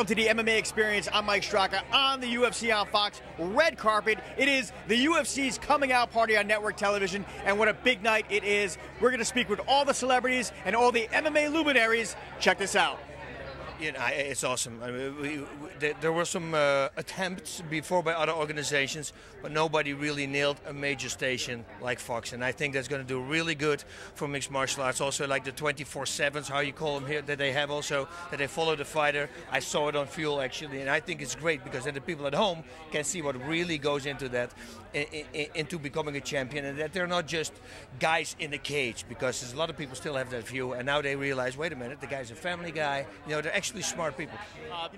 Welcome to the MMA Experience. I'm Mike Straka on the UFC on Fox red carpet. It is the UFC's coming out party on network television, and what a big night it is. We're going to speak with all the celebrities and all the MMA luminaries. Check this out. You know, it's awesome. I mean, there were some attempts before by other organizations, but nobody really nailed a major station like Fox. And I think that's going to do really good for mixed martial arts. Also, like the 24/7s, how you call them here, that they have also, that they follow the fighter. I saw it on Fuel, actually, and I think it's great because then the people at home can see what really goes into that, into becoming a champion, and that they're not just guys in a cage, because there's a lot of people still have that view, and now they realize, wait a minute, the guy's a family guy. You know, they're actually smart people.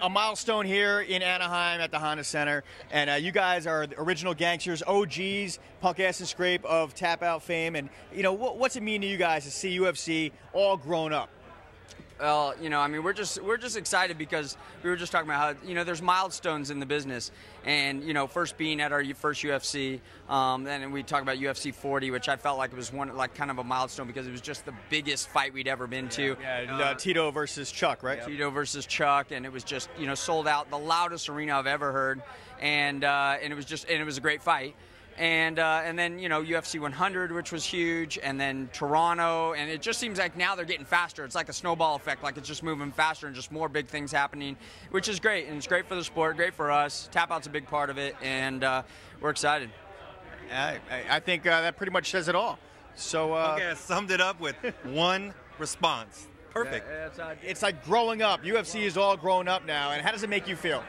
A milestone here in Anaheim at the Honda Center, and you guys are the original gangsters, OGs, Punkass and Skrape of Tap Out fame, and you know, what's it mean to you guys to see UFC all grown up? Well, you know, I mean, we're just excited because we were just talking about how, you know, there's milestones in the business, and you know, first being at our first UFC, then we talk about UFC 40, which I felt like it was one, like, kind of a milestone because it was just the biggest fight we'd ever been to. Yeah, Tito versus Chuck, right? Tito versus Chuck, and it was just, you know, sold out, the loudest arena I've ever heard, and it was a great fight. And then, you know, UFC 100, which was huge, and then Toronto, and it just seems like now they're getting faster. It's like a snowball effect, like it's just moving faster and just more big things happening, which is great, and it's great for the sport, great for us. Tap Out's a big part of it, and we're excited. I think that pretty much says it all. So okay, I summed it up with one response. Perfect. Yeah, it's like growing up. UFC is all grown up now, and how does it make you feel?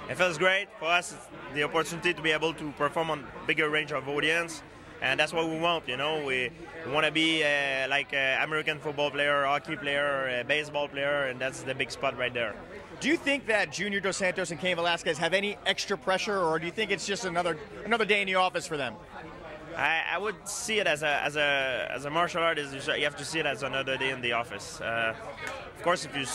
It feels great for us. It's the opportunity to be able to perform on bigger range of audience, and that's what we want. You know, we want to be like an American football player, hockey player, baseball player, and that's the big spot right there. Do you think that Junior Dos Santos and Cain Velasquez have any extra pressure, or do you think it's just another day in the office for them? I would see it as a martial artist. You have to see it as another day in the office. Of course, if you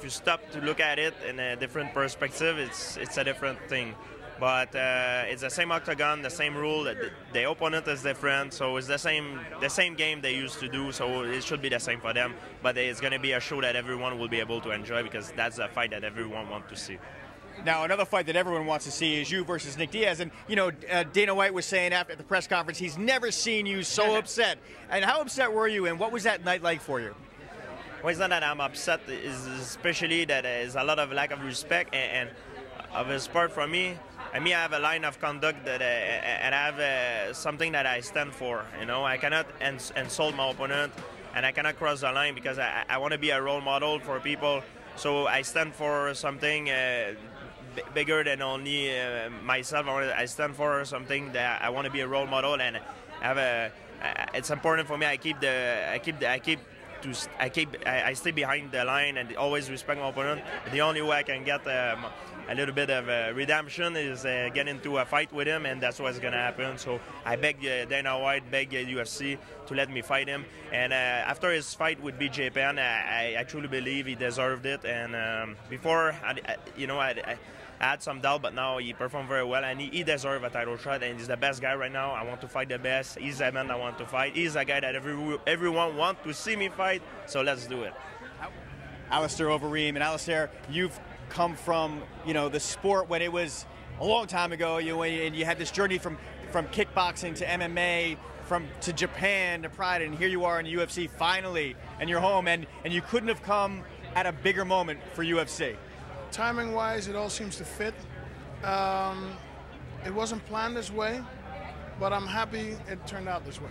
stop to look at it in a different perspective, it's a different thing. But it's the same octagon, the same rule. The opponent is different, so it's the same game they used to do. So it should be the same for them. But it's going to be a show that everyone will be able to enjoy, because that's a fight that everyone wants to see. Now, another fight that everyone wants to see is you versus Nick Diaz. And, you know, Dana White was saying after the press conference he's never seen you so upset. And how upset were you, and what was that night like for you? Well, it's not that I'm upset, it's especially that there's a lot of lack of respect and of a sport for me. I have a line of conduct that and I have something that I stand for. You know, I cannot insult my opponent, and I cannot cross the line, because I want to be a role model for people. So I stand for something bigger than only myself. I stand for something that I want to be a role model, and it's important for me. I stay behind the line and always respect my opponent. The only way I can get a little bit of redemption is get into a fight with him, and that's what's going to happen. So I beg Dana White, beg UFC to let me fight him. And after his fight with BJ Penn, I truly believe he deserved it. And before, I had some doubt, but now he performed very well, and he deserves a title shot, and he's the best guy right now. I want to fight the best. He's the man I want to fight. He's a guy that everyone wants to see me fight, so let's do it. Alistair Overeem, and Alistair, you've come from, you know, the sport when it was a long time ago, and you had this journey from kickboxing to MMA, to Japan to Pride, and here you are in the UFC finally, and you're home, and you couldn't have come at a bigger moment for UFC. Timing-wise, it all seems to fit. It wasn't planned this way, but I'm happy it turned out this way.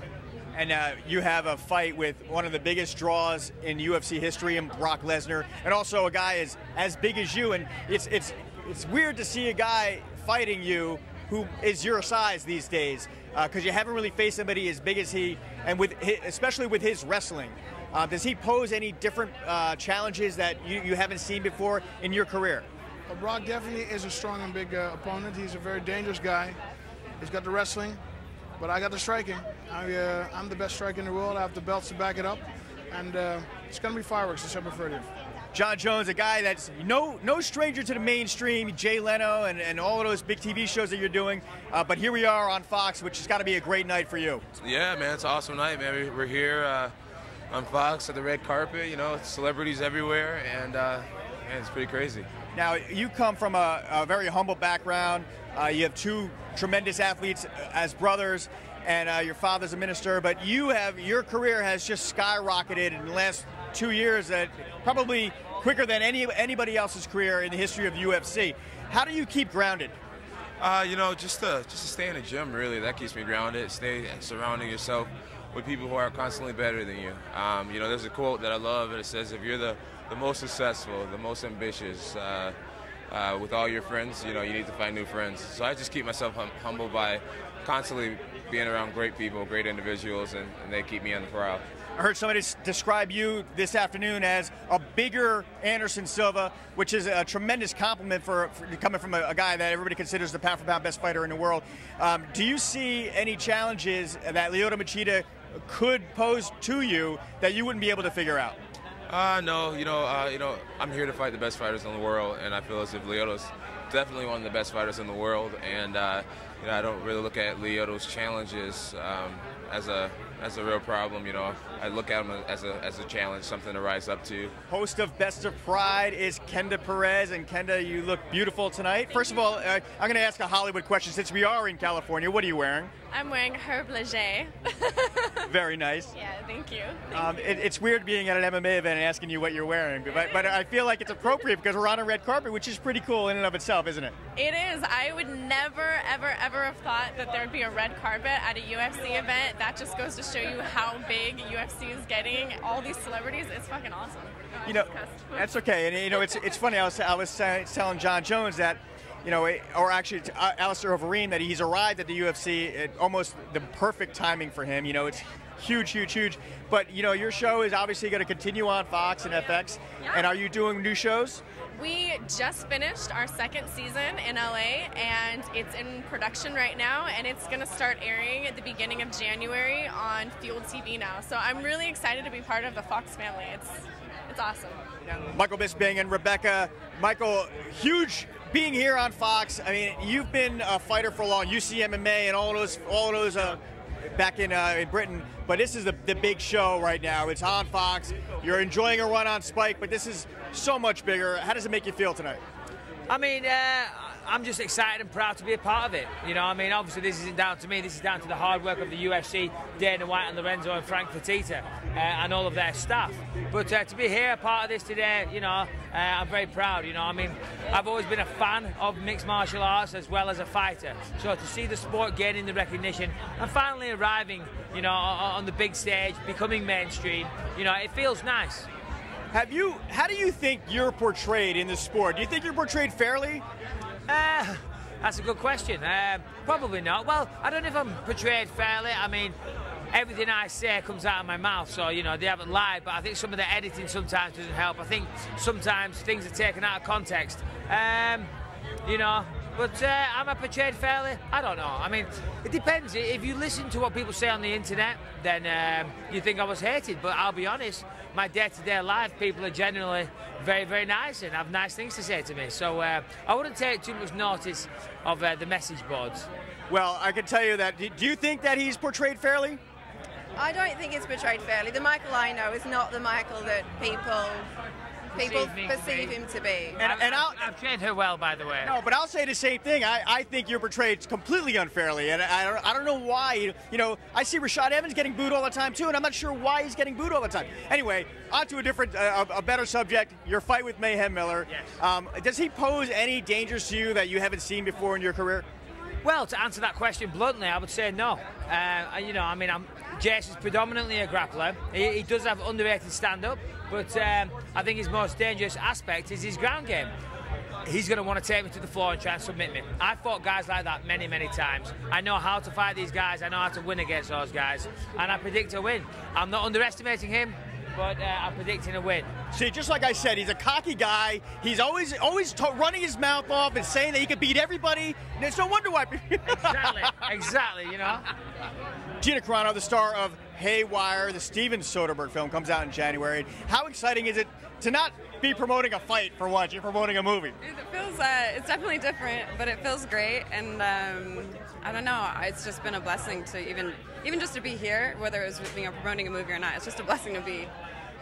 And you have a fight with one of the biggest draws in UFC history, in Brock Lesnar, and also a guy as big as you. And it's weird to see a guy fighting you who is your size these days, because you haven't really faced somebody as big as he, and especially with his wrestling. Does he pose any different challenges that you haven't seen before in your career? Well, Brock definitely is a strong and big opponent. He's a very dangerous guy. He's got the wrestling, but I got the striking. I'm the best striker in the world. I have the belts to back it up, and it's going to be fireworks December 30th. John Jones, a guy that's no stranger to the mainstream, Jay Leno and all of those big TV shows that you're doing. But here we are on Fox, which has got to be a great night for you. Yeah, man, it's an awesome night, man. We're here on Fox at the red carpet, you know, celebrities everywhere, and man, it's pretty crazy. Now, you come from a very humble background. You have two tremendous athletes as brothers, and your father's a minister, but your career has just skyrocketed in the last 2 years, probably quicker than anybody else's career in the history of the UFC. How do you keep grounded? You know, just to stay in the gym, really. That keeps me grounded. Stay surrounding yourself with people who are constantly better than you. You know, there's a quote that I love, and it says, if you're the most successful, the most ambitious, with all your friends, you know, you need to find new friends. So I just keep myself humble by constantly being around great people, great individuals, and they keep me on the prowl. I heard somebody describe you this afternoon as a bigger Anderson Silva, which is a tremendous compliment for coming from a guy that everybody considers the pound-for-pound best fighter in the world. Do you see any challenges that Lyoto Machida could pose to you that you wouldn't be able to figure out? No, you know, I'm here to fight the best fighters in the world, and I feel as if Lyoto's definitely one of the best fighters in the world, and you know, I don't really look at Lyoto's challenges as a real problem. You know, I look at him as a challenge, something to rise up to. Host of Best of Pride is Kenda Perez, and Kenda, you look beautiful tonight. First of all, I'm going to ask a Hollywood question since we are in California. What are you wearing? I'm wearing Herb Leger. Very nice. Yeah, thank you. It's weird being at an MMA event and asking you what you're wearing, but I feel like it's appropriate because we're on a red carpet, which is pretty cool in and of itself, isn't it? It is. I would never, ever, ever have thought that there would be a red carpet at a UFC event. That just goes to show you how big UFC is getting. All these celebrities, it's fucking awesome. You know, that's okay. And you know, it's funny. I was telling John Jones that, you know, or actually Alistair Overeem, that he's arrived at the UFC at almost the perfect timing for him. You know, it's huge, huge, huge. But, you know, your show is obviously going to continue on Fox and FX. Yeah. And are you doing new shows? We just finished our second season in LA, and it's in production right now, and it's going to start airing at the beginning of January on Fuel TV now. So I'm really excited to be part of the Fox family. It's awesome. Michael Bisping and Rebecca. Michael, huge being here on Fox. I mean, you've been a fighter for long. UC MMA and all those back in Britain. But this is the big show right now. It's on Fox. You're enjoying a run on Spike, but this is so much bigger. How does it make you feel tonight? I mean, I'm just excited and proud to be a part of it. You know, I mean, obviously this isn't down to me. This is down to the hard work of the UFC, Dana White and Lorenzo and Frank Fertitta and all of their staff. But to be here, part of this today, you know, I'm very proud. You know, I mean, I've always been a fan of mixed martial arts as well as a fighter. So to see the sport gaining the recognition and finally arriving, you know, on the big stage, becoming mainstream, you know, it feels nice. How do you think you're portrayed in the sport? Do you think you're portrayed fairly? That's a good question. Probably not. Well, I don't know if I'm portrayed fairly. I mean, everything I say comes out of my mouth, so, you know, they haven't lied, but I think some of the editing sometimes doesn't help. I think sometimes things are taken out of context. You know, but am I portrayed fairly? I don't know. I mean, it depends. If you listen to what people say on the internet, then you think I was hated, but I'll be honest, my day-to-day life, people are generally very, very nice and have nice things to say to me. So I wouldn't take too much notice of the message boards. Well, I can tell you that. Do you think that he's portrayed fairly? I don't think it's portrayed fairly. The Michael I know is not the Michael that people perceive him to be. And I've trained her well, by the way. No, but I'll say the same thing. I think you're portrayed completely unfairly, and I don't know why. You know, I see Rashad Evans getting booed all the time too, and I'm not sure why he's getting booed all the time. Anyway, on to a different, a better subject. Your fight with Mayhem Miller. Yes. Does he pose any dangers to you that you haven't seen before in your career? Well, to answer that question bluntly, I would say no. You know, I mean, Jason's predominantly a grappler. He does have underrated stand-up, but I think his most dangerous aspect is his ground game. He's going to want to take me to the floor and try and submit me. I've fought guys like that many, many times. I know how to fight these guys. I know how to win against those guys, and I predict a win. I'm not underestimating him, but I'm predicting a win. See, just like I said, he's a cocky guy. He's always running his mouth off and saying that he could beat everybody. And it's no wonder why. Exactly, you know. Gina Carano, the star of Haywire, the Steven Soderbergh film, comes out in January. How exciting is it to not be promoting a fight for once? You're promoting a movie. It feels, it's definitely different, but it feels great. And I don't know, it's just been a blessing to even just to be here, whether it was promoting a movie or not. It's just a blessing to be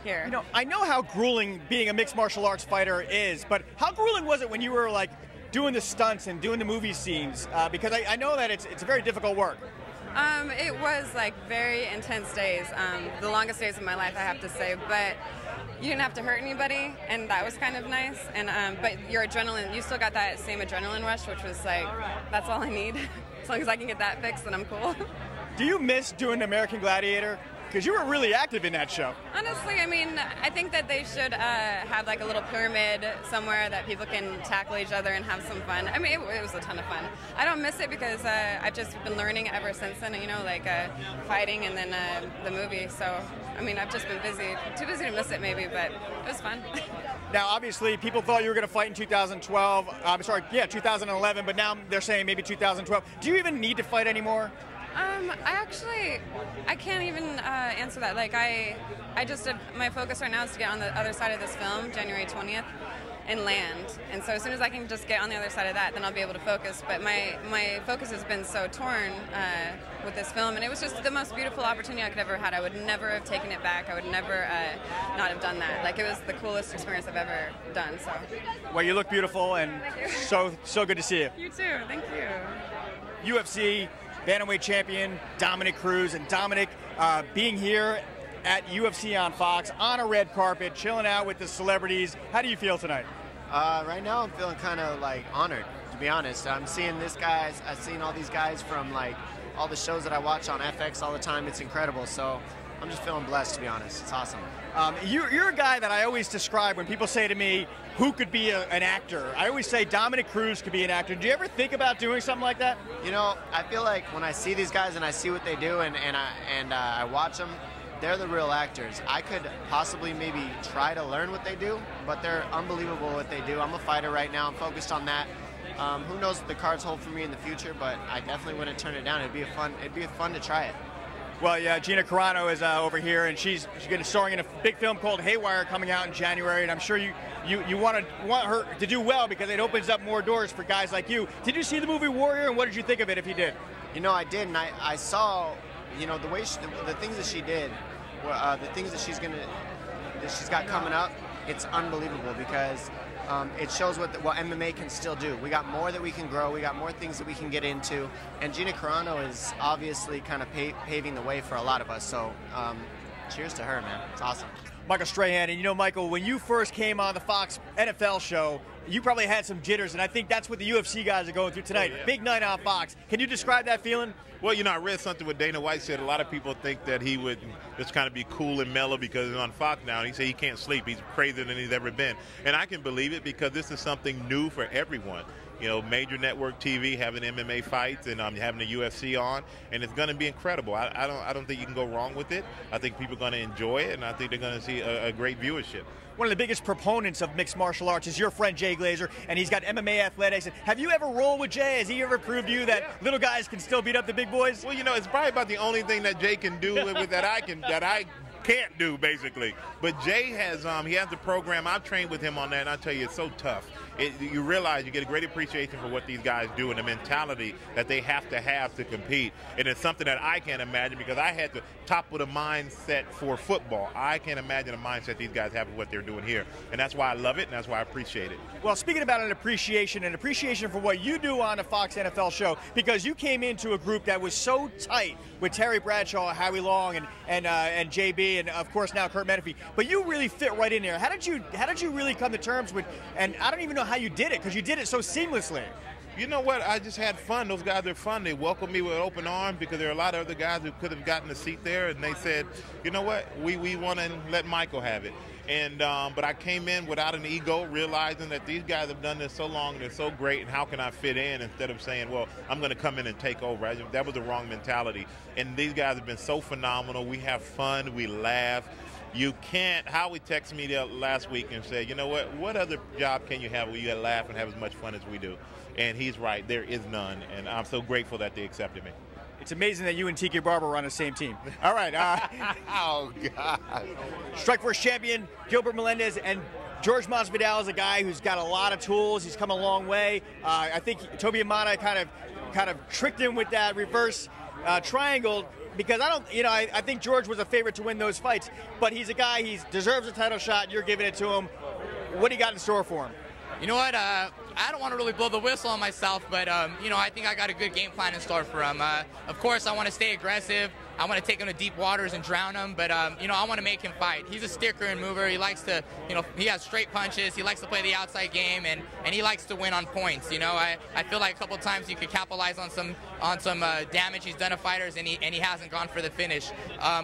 here. You know, I know how grueling being a mixed martial arts fighter is, but how grueling was it when you were like doing the stunts and doing the movie scenes? Because I know that it's very difficult work. It was like very intense days, the longest days of my life, I have to say. But you didn't have to hurt anybody, and that was kind of nice. And but your adrenaline, you still got that same adrenaline rush, which was like, that's all I need. As long as I can get that fixed, then I'm cool. Do you miss doing American Gladiator? Because you were really active in that show. Honestly, I mean, I think that they should have like a little pyramid somewhere that people can tackle each other and have some fun. I mean, it was a ton of fun. I don't miss it because I've just been learning ever since then, you know, like fighting and then the movie. So, I mean, I've just been busy. Too busy to miss it maybe, but it was fun. Now, obviously, people thought you were going to fight in 2012. I'm sorry, yeah, 2011, but now they're saying maybe 2012. Do you even need to fight anymore? I can't even answer that. Like, I just, my focus right now is to get on the other side of this film, January 20th, and land. And so as soon as I can just get on the other side of that, then I'll be able to focus. But my focus has been so torn with this film, and it was just the most beautiful opportunity I could ever had. I would never have taken it back. I would never not have done that. Like, it was the coolest experience I've ever done. So. Well, you look beautiful, and so good to see you. You too. Thank you. UFC bantamweight champion Dominick Cruz, and Dominick being here at UFC on Fox on a red carpet, chilling out with the celebrities. How do you feel tonight? Right now I'm feeling kind of like honored, to be honest. I'm seeing I've seen all these guys from like all the shows that I watch on FX all the time. It's incredible. So I'm just feeling blessed, to be honest. It's awesome. You're a guy that I always describe when people say to me, who could be an actor? I always say Dominick Cruz could be an actor. Do you ever think about doing something like that? You know, I feel like when I see these guys and I see what they do and I watch them, they're the real actors. I could possibly maybe try to learn what they do, but they're unbelievable what they do. I'm a fighter right now. I'm focused on that. Who knows what the cards hold for me in the future, but I definitely wouldn't turn it down. It'd be fun to try it. Well, yeah, Gina Carano is over here, and she's going to starring in a big film called Haywire coming out in January, and I'm sure you want her to do well because it opens up more doors for guys like you. Did you see the movie Warrior, and what did you think of it if you did? You know, I did, and I saw, you know, the way the things that she did, the things that she's got coming up. It's unbelievable because it shows what MMA can still do. We got more that we can grow. We got more things that we can get into. And Gina Carano is obviously kind of paving the way for a lot of us. So cheers to her, man. It's awesome. Michael Strahan, and you know, Michael, when you first came on the Fox NFL show, you probably had some jitters, and I think that's what the UFC guys are going through tonight. Oh, yeah. Big night on Fox. Can you describe that feeling? Well, you know, I read something what Dana White said. A lot of people think that he would just kind of be cool and mellow because he's on Fox now. And he said he can't sleep. He's crazier than he's ever been. And I can believe it because this is something new for everyone. You know, major network TV having MMA fights and having the UFC on, and it's going to be incredible. I don't think you can go wrong with it. I think people are going to enjoy it, and I think they're going to see a great viewership. One of the biggest proponents of mixed martial arts is your friend Jay Glazer, and he's got MMA athletics. Have you ever rolled with Jay? Has he ever proved to you that little guys can still beat up the big boys? Well, you know, it's probably about the only thing that Jay can do that I can't do, basically. But Jay has he has the program. I've trained with him on that, and I tell you, it's so tough. You realize you get a great appreciation for what these guys do and the mentality that they have to compete. And it's something that I can't imagine because I had the top of the mindset for football. I can't imagine the mindset these guys have of what they're doing here. And that's why I love it, and that's why I appreciate it. Well, speaking about an appreciation for what you do on the Fox NFL show, because you came into a group that was so tight with Terry Bradshaw, Howie Long, and JB, and of course now Kurt Menefee. But you really fit right in there. How did you really come to terms with? And I don't even know how you did it because you did it so seamlessly. You know what? I just had fun. Those guys are fun. They welcomed me with open arms because there are a lot of other guys who could have gotten a seat there, and they said, you know what? We want to let Michael have it. And but I came in without an ego, realizing that these guys have done this so long, they're so great, and how can I fit in instead of saying, well, I'm going to come in and take over. That was the wrong mentality. And these guys have been so phenomenal. We have fun. We laugh. You can't. Howie texted me last week and said, you know what other job can you have where you laugh and have as much fun as we do? And he's right. There is none. And I'm so grateful that they accepted me. It's amazing that you and Tiki Barber are on the same team. All right. Oh, God. Strikeforce champion Gilbert Melendez, and George Masvidal is a guy who's got a lot of tools. He's come a long way. I think Toby Amata kind of tricked him with that reverse triangle. because I don't, I think George was a favorite to win those fights, but he's a guy, he deserves a title shot, and you're giving it to him. What do you got in store for him? You know what? I don't want to really blow the whistle on myself, but, I think I got a good game plan in store for him. Of course, I want to stay aggressive. I want to take him to deep waters and drown him, but, I want to make him fight. He's a sticker and mover. He likes to, he has straight punches. He likes to play the outside game, and he likes to win on points. I feel like a couple times he could capitalize on some damage he's done to fighters, and he hasn't gone for the finish.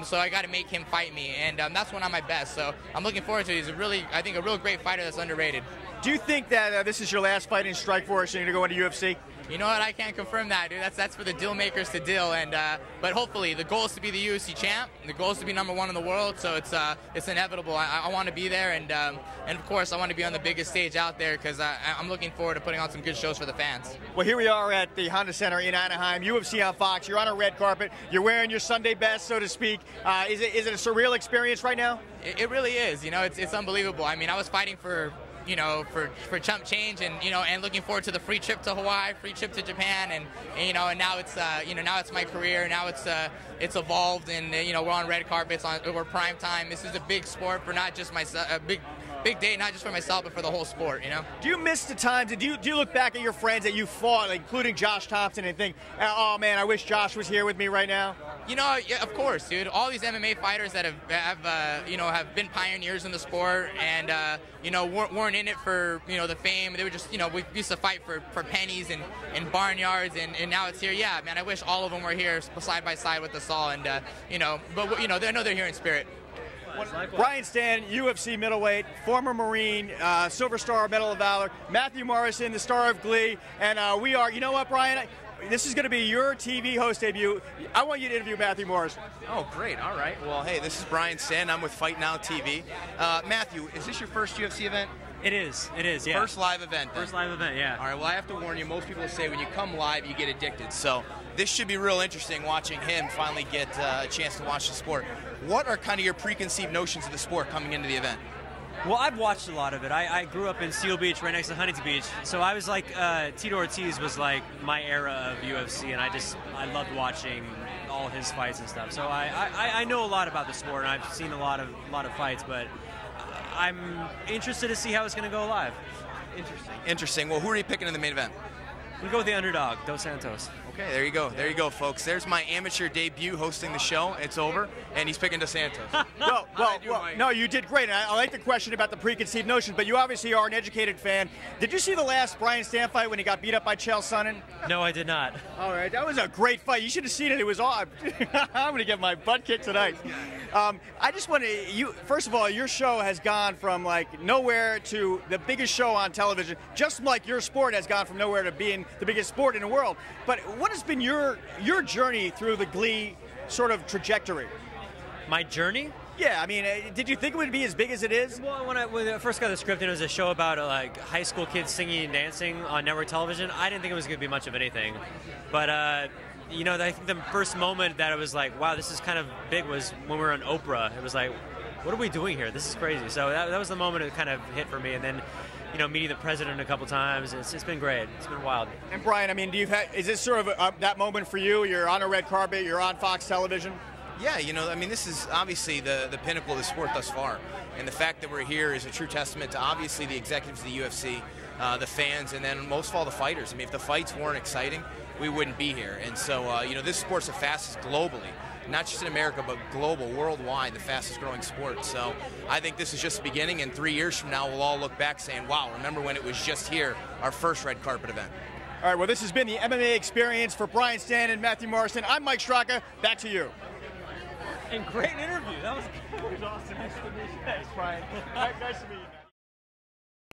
So I got to make him fight me, and that's when I'm my best. So I'm looking forward to it. He's a real great fighter that's underrated. Do you think that this is your last fight in Strikeforce and you're going to go into UFC? You know what? I can't confirm that, dude. That's for the deal makers to deal. And but hopefully, the goal is to be the UFC champ. The goal is to be #1 in the world. So it's inevitable. I want to be there, and of course, I want to be on the biggest stage out there because I'm looking forward to putting on some good shows for the fans. Well, here we are at the Honda Center in Anaheim. UFC on Fox. You're on a red carpet. You're wearing your Sunday best, so to speak. Is it a surreal experience right now? It really is. It's unbelievable. I mean, I was fighting for chump change, and and looking forward to the free trip to Hawaii, free trip to Japan, and now it's now it's my career. Now it's evolved, and we're on red carpets, we're prime time. This is a big sport for not just myself, a big day, not just for myself, but for the whole sport. Do you miss the times? And do you look back at your friends that you fought, like, including Josh Thompson, and think, oh man, I wish Josh was here with me right now? Yeah, of course, dude. All these MMA fighters that have been pioneers in the sport, and weren't in it for the fame. They were just we used to fight for pennies and barnyards, and now it's here. Yeah, man, I wish all of them were here side by side with us all, and but I know they're here in spirit. Brian Stann, UFC middleweight, former Marine, Silver Star Medal of Valor, Matthew Morrison, the star of Glee, and we are, you know what, Brian? This is going to be your TV host debut. I want you to interview Matthew Morrison. Oh, great. All right. Well, hey, this is Brian Stann. I'm with Fight Now TV. Matthew, is this your first UFC event? It is, yeah. First live event, then. First live event, yeah. All right, well, I have to warn you, most people say when you come live, you get addicted. So this should be real interesting watching him finally get a chance to watch the sport. What are kind of your preconceived notions of the sport coming into the event? Well, I've watched a lot of it. I grew up in Seal Beach, right next to Huntington Beach. So I was like, Tito Ortiz was like my era of UFC, and I loved watching all his fights and stuff. So I know a lot about the sport, and I've seen a lot of fights, but I'm interested to see how it's going to go live. Interesting. Well, who are you picking in the main event? We go with the underdog, Dos Santos. Okay, there you go. There you go, folks. There's my amateur debut hosting the show. It's over, and he's picking Dos Santos. No, you did great. And I like the question about the preconceived notions, but you obviously are an educated fan. Did you see the last Brian Stann fight when he got beat up by Chael Sonnen? No, I did not. All right, that was a great fight. You should have seen it. It was odd. I'm going to get my butt kicked tonight. I just want to, first of all, your show has gone from like nowhere to the biggest show on television, just like your sport has gone from nowhere to being the biggest sport in the world. But what has been your journey through the Glee sort of trajectory? My journey? Yeah, I mean, did you think it would be as big as it is? Well, when I first got the script, and it was a show about like high school kids singing and dancing on network television. I didn't think it was going to be much of anything, but I think the first moment that I was like, wow, this is kind of big was when we were on Oprah. It was like, what are we doing here? This is crazy. So that was the moment it kind of hit for me, and then meeting the president a couple times. It's been great. It's been wild. And Brian, I mean, is this sort of that moment for you? You're on a red carpet. You're on Fox Television. Yeah, I mean, this is obviously the pinnacle of the sport thus far. And the fact that we're here is a true testament to obviously the executives of the UFC, the fans, and then most of all the fighters. I mean, if the fights weren't exciting, we wouldn't be here. And so, this sport's the fastest globally. Not just in America, but global, worldwide, the fastest growing sport. So I think this is just the beginning, and 3 years from now, we'll all look back saying, wow, remember when it was just here, our first red carpet event. All right, well, this has been the MMA experience for Brian Stann and Matthew Morrison. I'm Mike Straka. Back to you. And great interview. That was awesome. Nice to meet you. Thanks, Brian. Nice to meet you.